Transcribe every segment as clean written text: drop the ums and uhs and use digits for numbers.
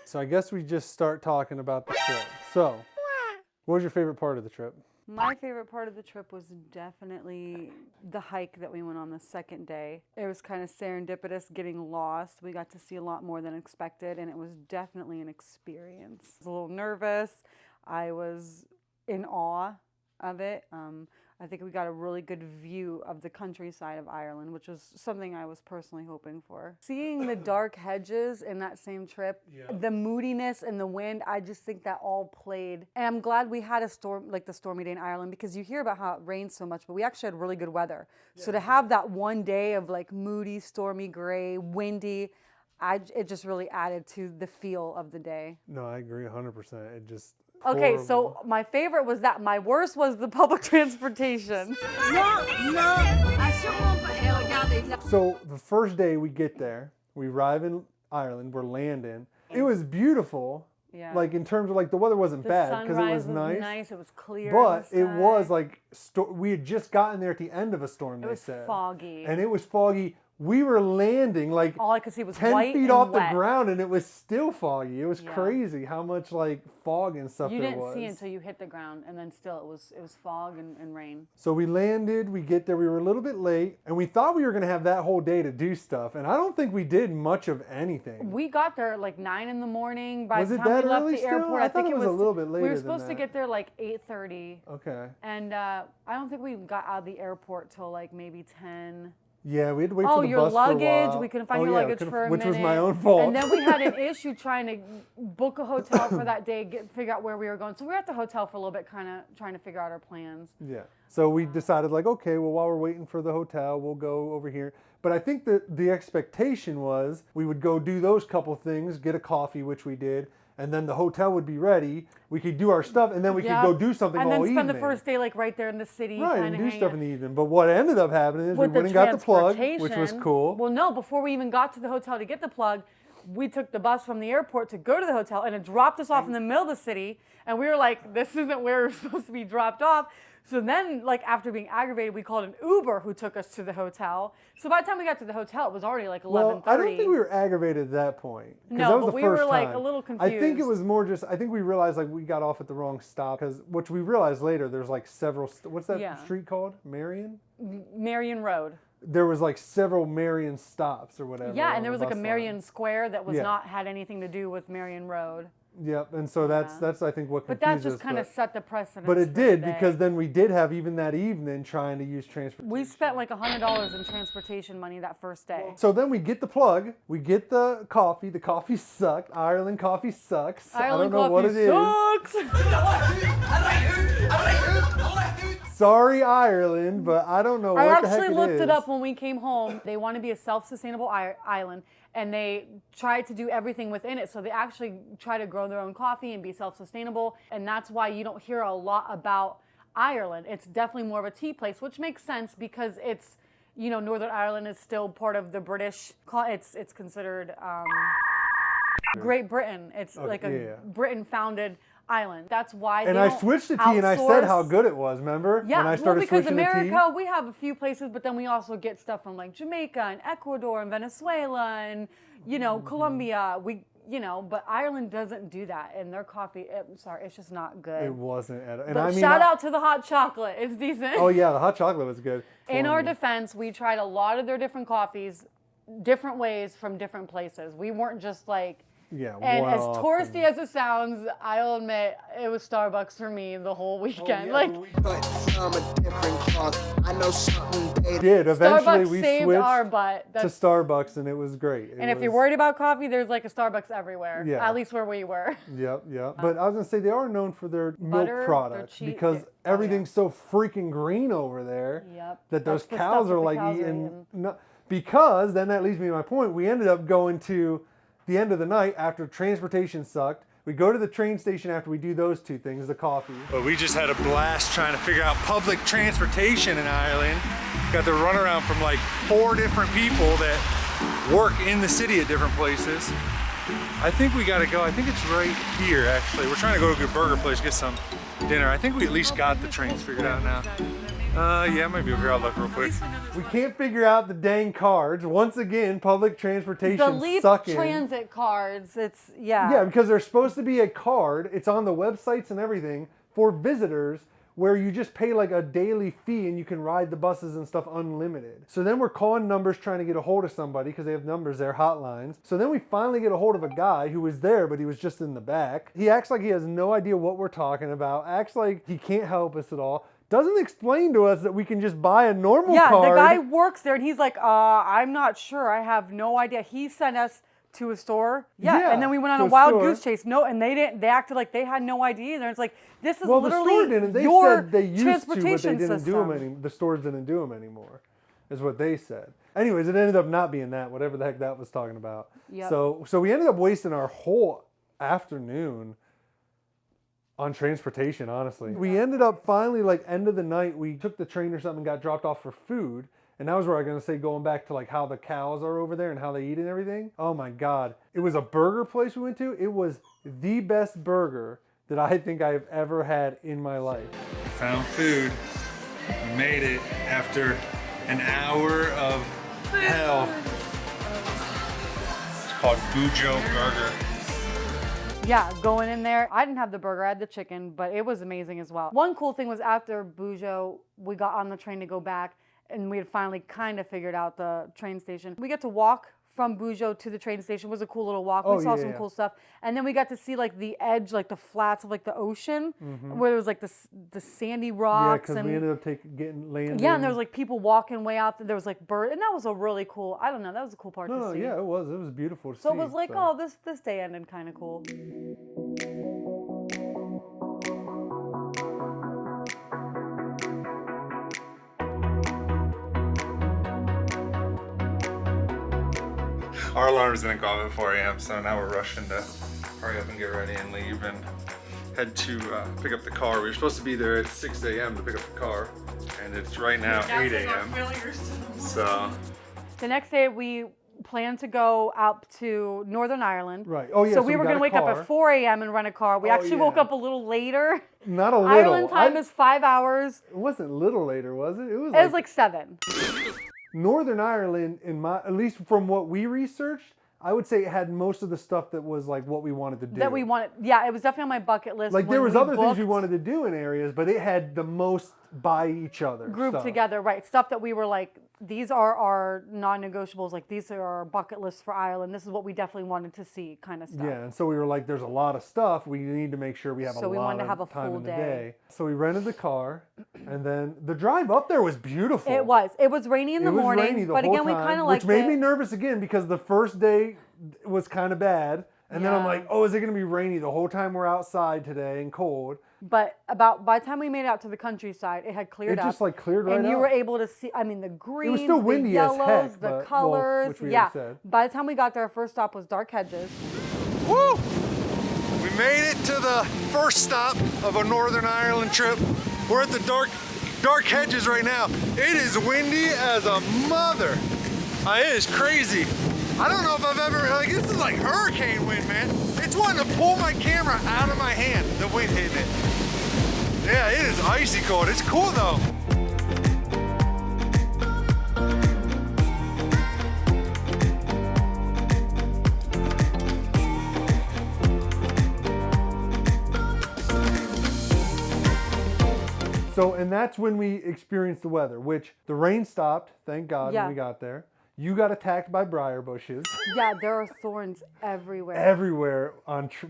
So I guess we just start talking about the trip. So, what was your favorite part of the trip? My favorite part of the trip was definitely the hike that we went on the second day. It was kind of serendipitous getting lost. We got to see a lot more than expected, and it was definitely an experience. I was a little nervous. I was in awe of it. I think we got a really good view of the countryside of Ireland, which was something I was personally hoping for. Seeing the dark hedges in that same trip, the moodiness and the wind, I just think that all played. And I'm glad we had a storm, like the stormy day in Ireland, because you hear about how it rains so much, but we actually had really good weather. So to have that one day of like moody, stormy, gray, windy, it just really added to the feel of the day. No, I agree 100%. It just... Okay, horrible. so my favorite was that. My worst was the public transportation. So the first day we get there, we arrive in Ireland, we're landing. It was beautiful. Yeah. Like in terms of like the weather wasn't bad because it was nice. It was clear. But it was like we had just gotten there at the end of a storm. It was foggy. And it was foggy. We were landing like all I could see was 10 white feet and off wet. the ground, and it was still foggy. It was crazy how much like fog and stuff there was. You didn't see until you hit the ground, and then still it was fog and rain. So we landed, we get there, we were a little bit late, and we thought we were going to have that whole day to do stuff, and I don't think we did much of anything. We got there at like 9 in the morning. By was the it time that we left early the still? airport, I think it was a little bit later. We were supposed to get there like 8:30. Okay. And I don't think we got out of the airport till like maybe 10. Yeah, we had to wait Oh, for the your bus for a luggage. while. We couldn't find your luggage for a which minute. was my own fault. And then we had an issue trying to book a hotel for that day, figure out where we were going. So we were at the hotel for a little bit, kind of trying to figure out our plans. Yeah. So we decided like, okay, well, while we're waiting for the hotel, we'll go over here. But I think that the expectation was we would go do those couple things, get a coffee, which we did, and then the hotel would be ready. We could do our stuff, and then we could go do something all evening. And then spend the first day like right there in the city. Right, and do stuff in the evening. But what ended up happening is we went and got the plug, which was cool. Well, no, before we even got to the hotel to get the plug, we took the bus from the airport to go to the hotel, and it dropped us off in the middle of the city. And we were like, this isn't where we're supposed to be dropped off. So then, like, after being aggravated, we called an Uber who took us to the hotel. So by the time we got to the hotel, it was already like 11:30. Well, I don't think we were aggravated at that point. No, that was but the we first were like time. a little confused. I think it was more just, I think we realized like we got off at the wrong stop, because which we realized later, there's like several, what's that street called? Marion? Marion Road. There was like several Marion stops or whatever. Yeah, and there was like a Marion Square that was not had anything to do with Marion Road. Yep, and so that's I think what confused us. But that just kind of set the precedent. But it did, because then we did have even that evening trying to use transportation. We spent like $100 in transportation money that first day. So then we get the plug, we get the coffee sucked. Ireland coffee sucks. Ireland I don't know what it sucks. Sorry, Ireland, but I don't know what the heck it is. I actually looked it up when we came home. They want to be a self-sustainable island, and they try to do everything within it. So they actually try to grow their own coffee and be self-sustainable, and that's why you don't hear a lot about Ireland. It's definitely more of a tea place, which makes sense because it's, you know, Northern Ireland is still part of the British. It's considered Great Britain. It's like a Britain-founded island. That's why they don't switched to tea, and I said how good it was, remember? Yeah, when I started because switching to tea? America, we have a few places, but then we also get stuff from like Jamaica and Ecuador and Venezuela and, you know, Colombia. But Ireland doesn't do that, and their coffee, it's just not good. It wasn't. But shout out to the hot chocolate. It's decent. Oh yeah, the hot chocolate was good. In our defense, we tried a lot of their different coffees, different ways from different places. We weren't just like, and as touristy as it sounds, I'll admit it was Starbucks for me the whole weekend. But from a different cloth, I know something they did. Eventually, Starbucks we saved switched our butt. to Starbucks, and it was great. And if you're worried about coffee, there's like a Starbucks everywhere. Yeah. At least where we were. Yep. But I was gonna say they are known for their milk products because everything's so freaking green over there. Yep. That those cows are like eating. Because then that leads me to my point. We ended up going to the end of the night after transportation sucked. We go to the train station after we do those two things, the coffee. But we just had a blast trying to figure out public transportation in Ireland. Got to run around from like 4 different people that work in the city at different places. I think we gotta go. I think it's right here actually. We're trying to go to a good burger place, get some dinner. I think we at least got the trains figured out now. Yeah, it might be over here. I'll look real quick. We can't figure out the dang cards. Once again, public transportation The Leap sucking. Transit cards. It's Yeah, because there's supposed to be a card. It's on the websites and everything for visitors where you just pay like a daily fee and you can ride the buses and stuff unlimited. So then we're calling numbers trying to get a hold of somebody because they have numbers there, hotlines. So then we finally get a hold of a guy who was there, but he was just in the back. He acts like he has no idea what we're talking about, acts like he can't help us at all. Doesn't explain to us that we can just buy a normal card. Yeah, the guy works there and he's like, I'm not sure. I have no idea. He sent us to a store. Yeah, and then we went on a wild goose chase. No, and they acted like they had no idea either. It's like, this is literally the store didn't. They your said they used transportation to, but they didn't system. do them the stores didn't do them anymore, is what they said. Anyways, it ended up not being that, whatever the heck that was talking about. Yep. So we ended up wasting our whole afternoon on transportation, honestly. We ended up finally, like, end of the night, we took the train or something and got dropped off for food. And that was where I was going to say, going back to like how the cows are over there and how they eat and everything. Oh my God. It was a burger place we went to. It was the best burger that I think I've ever had in my life. Found food. We made it after an hour of hell. It's called Bujo Burger. Yeah, going in there. I didn't have the burger, I had the chicken, but it was amazing as well. One cool thing was after Bujo, we got on the train to go back and we had finally kind of figured out the train station. We got to walk from Bujo to the train station. It was a cool little walk. We saw some cool stuff. And then we got to see like the edge, like the flats of like the ocean, where there was like the sandy rocks. Yeah, because we ended up getting landing. Yeah, and there was like people walking way out there. There was like birds, and that was a really cool, I don't know, that was a cool part to see. Yeah, it was beautiful to see. So it was like, oh, this day ended kind of cool. Our alarms didn't go off at 4 a.m., so now we're rushing to hurry up and get ready and leave and head to pick up the car. We were supposed to be there at 6 a.m. to pick up the car, and it's right now 8 a.m. So the next day we planned to go out to Northern Ireland. Right. Oh yeah. So we were going to wake up at 4 a.m. and rent a car. We actually woke up a little later. Not a little. Ireland time is 5 hours. It wasn't little later, was it? It was like 7. Northern Ireland, at least from what we researched, I would say it had most of the stuff that was like what we wanted to do. That we wanted, yeah, it was definitely on my bucket list. Like there was other things we wanted to do in areas, but it had the most by each other. Grouped together, right. Stuff that we were like, these are our non-negotiables, like these are our bucket lists for Ireland. This is what we definitely wanted to see kind of stuff. Yeah, and so we were like, there's a lot of stuff. We need to make sure we have a lot of time in the day. So we wanted to have a full day. So we rented the car, and then the drive up there was beautiful. It was. It was rainy in the morning, rainy the but whole again, we time, kind of liked it. Which made me nervous again because the first day was kind of bad. And then I'm like, oh, is it going to be rainy the whole time we're outside today and cold? But by the time we made it out to the countryside, it had cleared up. It just like cleared right up. And you were able to see, I mean, the greens, it was still windy the yellows, as heck, the colors. which we said. By the time we got there, our first stop was Dark Hedges. Woo! We made it to the first stop of a Northern Ireland trip. We're at the Dark Hedges right now. It is windy as a mother. It is crazy. I don't know if I've ever, like, this is like hurricane wind, man. It's wanting to pull my camera out of my hand, the wind hitting it. Yeah, it is icy cold. It's cool though. So, and that's when we experienced the weather, which the rain stopped, thank God, when we got there. You got attacked by briar bushes. Yeah, there are thorns everywhere. Everywhere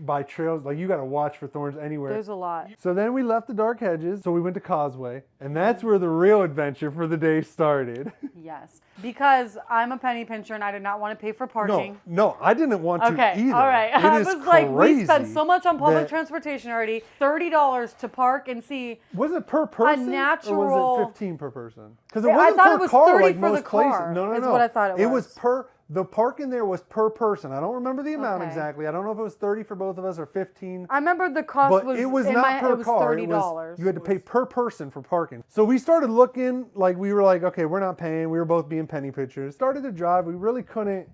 by trails. Like, you got to watch for thorns anywhere. There's a lot. So then we left the Dark Hedges, so we went to Causeway, and that's where the real adventure for the day started. Yes, because I'm a penny pincher and I did not want to pay for parking. No, I didn't want to either. All right. I was like, we spent so much on public transportation already. $30 to park and see. Was it per person? A natural. Or was it 15 per person? Because it I wasn't thought per it was car 30 like for most the car. places. No. Is what I thought it was. It was the park in there was per person. I don't remember the amount exactly. I don't know if it was 30 for both of us or 15. I remember the cost but it was not per car. $30. You had to pay per person for parking. So we started looking, like we were like, okay, we're not paying. We were both being penny pitchers. Started to drive. We really couldn't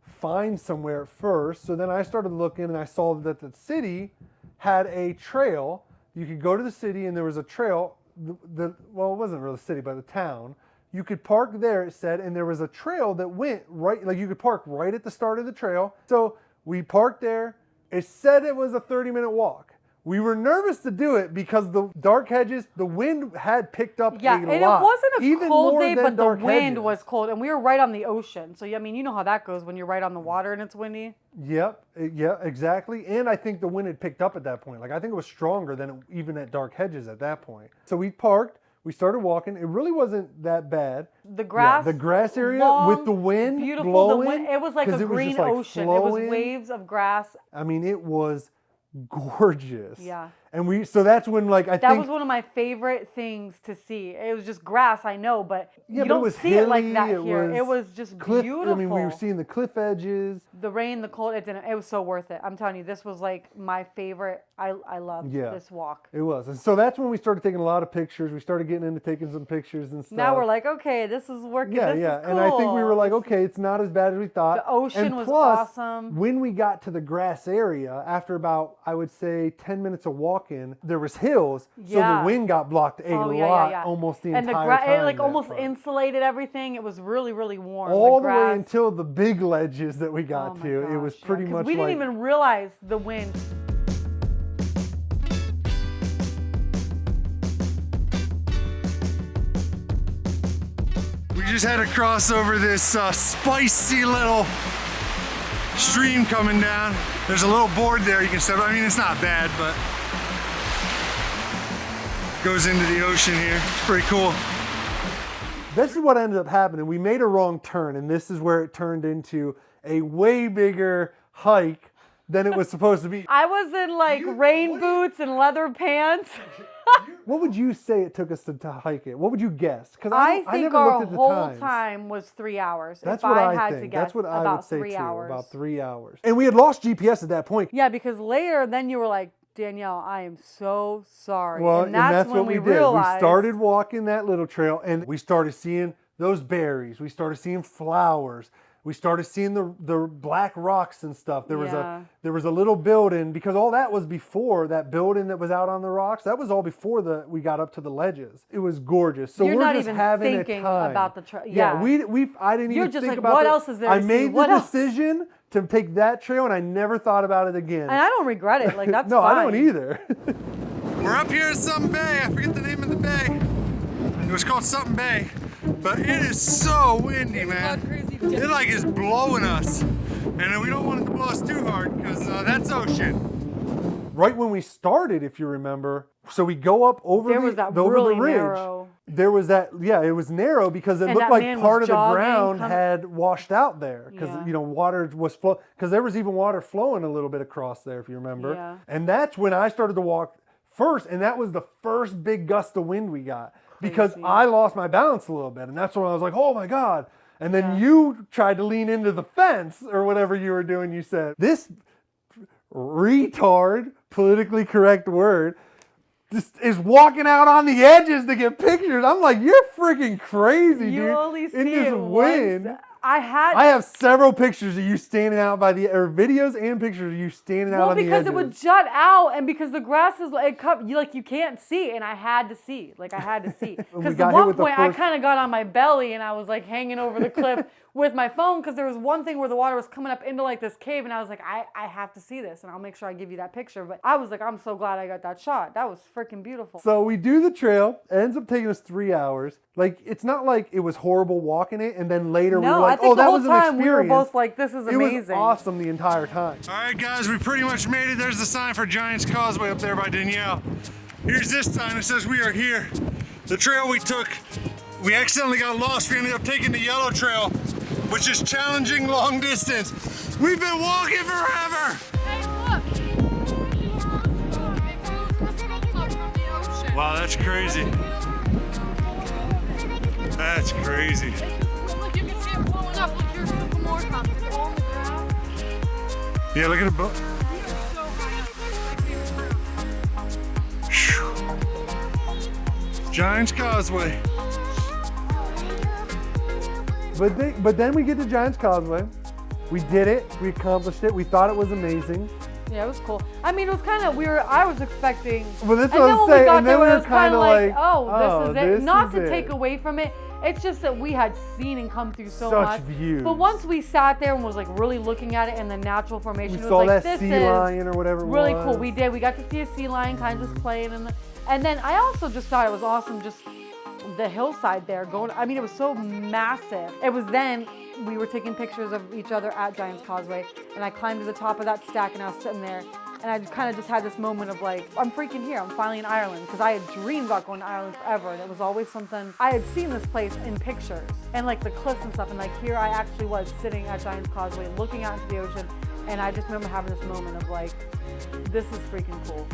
find somewhere at first. So then I started looking and I saw that the city had a trail. You could go to the city and there was a trail well, it wasn't really the city, but the town. You could park there, it said, and there was a trail that went right, like you could park right at the start of the trail. So we parked there. It said it was a 30-minute walk. We were nervous to do it because the dark hedges, the wind had picked up a lot. And it wasn't a even cold more day, than but the dark wind hedges. was cold, and we were right on the ocean. So, I mean, you know how that goes when you're right on the water and it's windy. Yep, yeah, exactly. And I think the wind had picked up at that point. Like, I think it was stronger than even at dark hedges at that point. So we parked. We started walking. It really wasn't that bad. The grass, the grass area long, with the wind beautiful. blowing. The wind, it was like a green just, like, ocean. flowing. It was waves of grass. I mean, it was gorgeous. Yeah. And so that's when, like, I that think was one of my favorite things to see. It was just grass, I know, but yeah, you but don't see it like that here. It was just cliff, beautiful. I mean, we were seeing the cliff edges. The rain, the cold, it was so worth it. I'm telling you, this was like my favorite. I loved this walk. It was. And so that's when we started taking a lot of pictures. We started getting into taking some pictures and stuff. Now we're like, okay, this is working. Yeah, this yeah. is cool. And I think we were like, okay, it's not as bad as we thought. The ocean and was plus, awesome. When we got to the grass area, after about, I would say, 10 minutes of walking, there was hills. So the wind got blocked a lot almost the entire time. It like almost insulated everything. It was really, really warm. All the way until the big ledges that we got to. Gosh, it was pretty much we didn't even realize the wind. We just had to cross over this spicy little stream coming down. There's a little board there you can step. I mean, it's not bad, but goes into the ocean here. It's pretty cool. This is what ended up happening. We made a wrong turn, and this is where it turned into a way bigger hike than it was supposed to be. I was in like rain boots and leather pants. What would you say it took us to hike it? What would you guess? Because I think never our looked at the whole times. time was 3 hours. That's if what I I had think. to guess, That's what I about would say 3 too. hours. About 3 hours. And we had lost GPS at that point. Yeah, because later, then you were like, Danielle, I am so sorry. Well, and that's when what we did. realized. We started walking that little trail, and we started seeing those berries. We started seeing flowers. We started seeing the black rocks and stuff. There was a little building, because all that was before that building that was out on the rocks. That was all before we got up to the ledges. It was gorgeous. So You're we're not just even having thinking a time. about the trail. Yeah, I didn't You're even just think like, about what else is there to I see? made What the else? decision to take that trail, and I never thought about it again. And I don't regret it. Like, that's no, fine. I don't either. We're up here at something bay. I forget the name of the bay. It was called something bay. But it is so windy, man. It like is blowing us. And we don't want it to blow us too hard, because that's ocean. Right when we started, if you remember, so we go up over There was that over really the ridge. narrow. There was that, it was narrow because it And looked that like man part was of the jogging, ground had washed out there because Yeah. water was flow, because there was even water flowing a little bit across there, if you remember. Yeah. And that's when I started to walk first, and that was the first big gust of wind we got because Crazy. I lost my balance a little bit, and that's when I was like, oh my God. And then you tried to lean into the fence or whatever you were doing. You said, this retard, politically correct word, just is walking out on the edges to get pictures. I'm like, you're freaking crazy, You dude. only see in this it wind. once. I have several pictures of you standing out or videos and pictures of you standing out on the edges. Well, because it would jut out, and because the grass is you can't see, and I had to see. Like, I had to see. Because at one point, I kind of got on my belly, and I was like hanging over the cliff with my phone, because there was one thing where the water was coming up into like this cave, and I was like, I have to see this, and I'll make sure I give you that picture. But I was like, I'm so glad I got that shot. That was freaking beautiful. So we do the trail. It ends up taking us 3 hours. Like, it's not like it was horrible walking it, and then later we were like, I think that was an experience. we were both like, this is amazing. It was awesome the entire time. All right, guys, we pretty much made it. There's the sign for Giant's Causeway up there by Danielle. Here's this sign that says we are here. The trail we took, we accidentally got lost. We ended up taking the yellow trail, which is challenging long distance. We've been walking forever. Wow, that's crazy. That's crazy. Look, you can see it blowing up. Look, here's the more coming. It's all on the ground. Yeah, look at the boat. Giant's Causeway. But then we get to Giant's Causeway. We did it. We accomplished it. We thought it was amazing. Yeah, it was cool. I mean, it was kind of weird. I was expecting. Well, that's and what then I'm when we saying. got And there, then we it were was kind of like, oh, this is it. Not to is take it. away from it. It's just that we had seen and come through so Such much. views. But once we sat there and was like really looking at it in the natural formation, We it was saw like, that this sea is lion or whatever it really was. cool. We did. We got to see a sea lion kind of just playing and then I also just thought it was awesome just the hillside there going. I mean, it was so massive. It was then we were taking pictures of each other at Giant's Causeway, and I climbed to the top of that stack and I was sitting there. And I kind of just had this moment of like, I'm freaking here. I'm finally in Ireland, because I had dreamed about going to Ireland forever, and it was always something. I had seen this place in pictures and like the cliffs and stuff, and like here I actually was sitting at Giant's Causeway looking out into the ocean, and I just remember having this moment of like, this is freaking cool.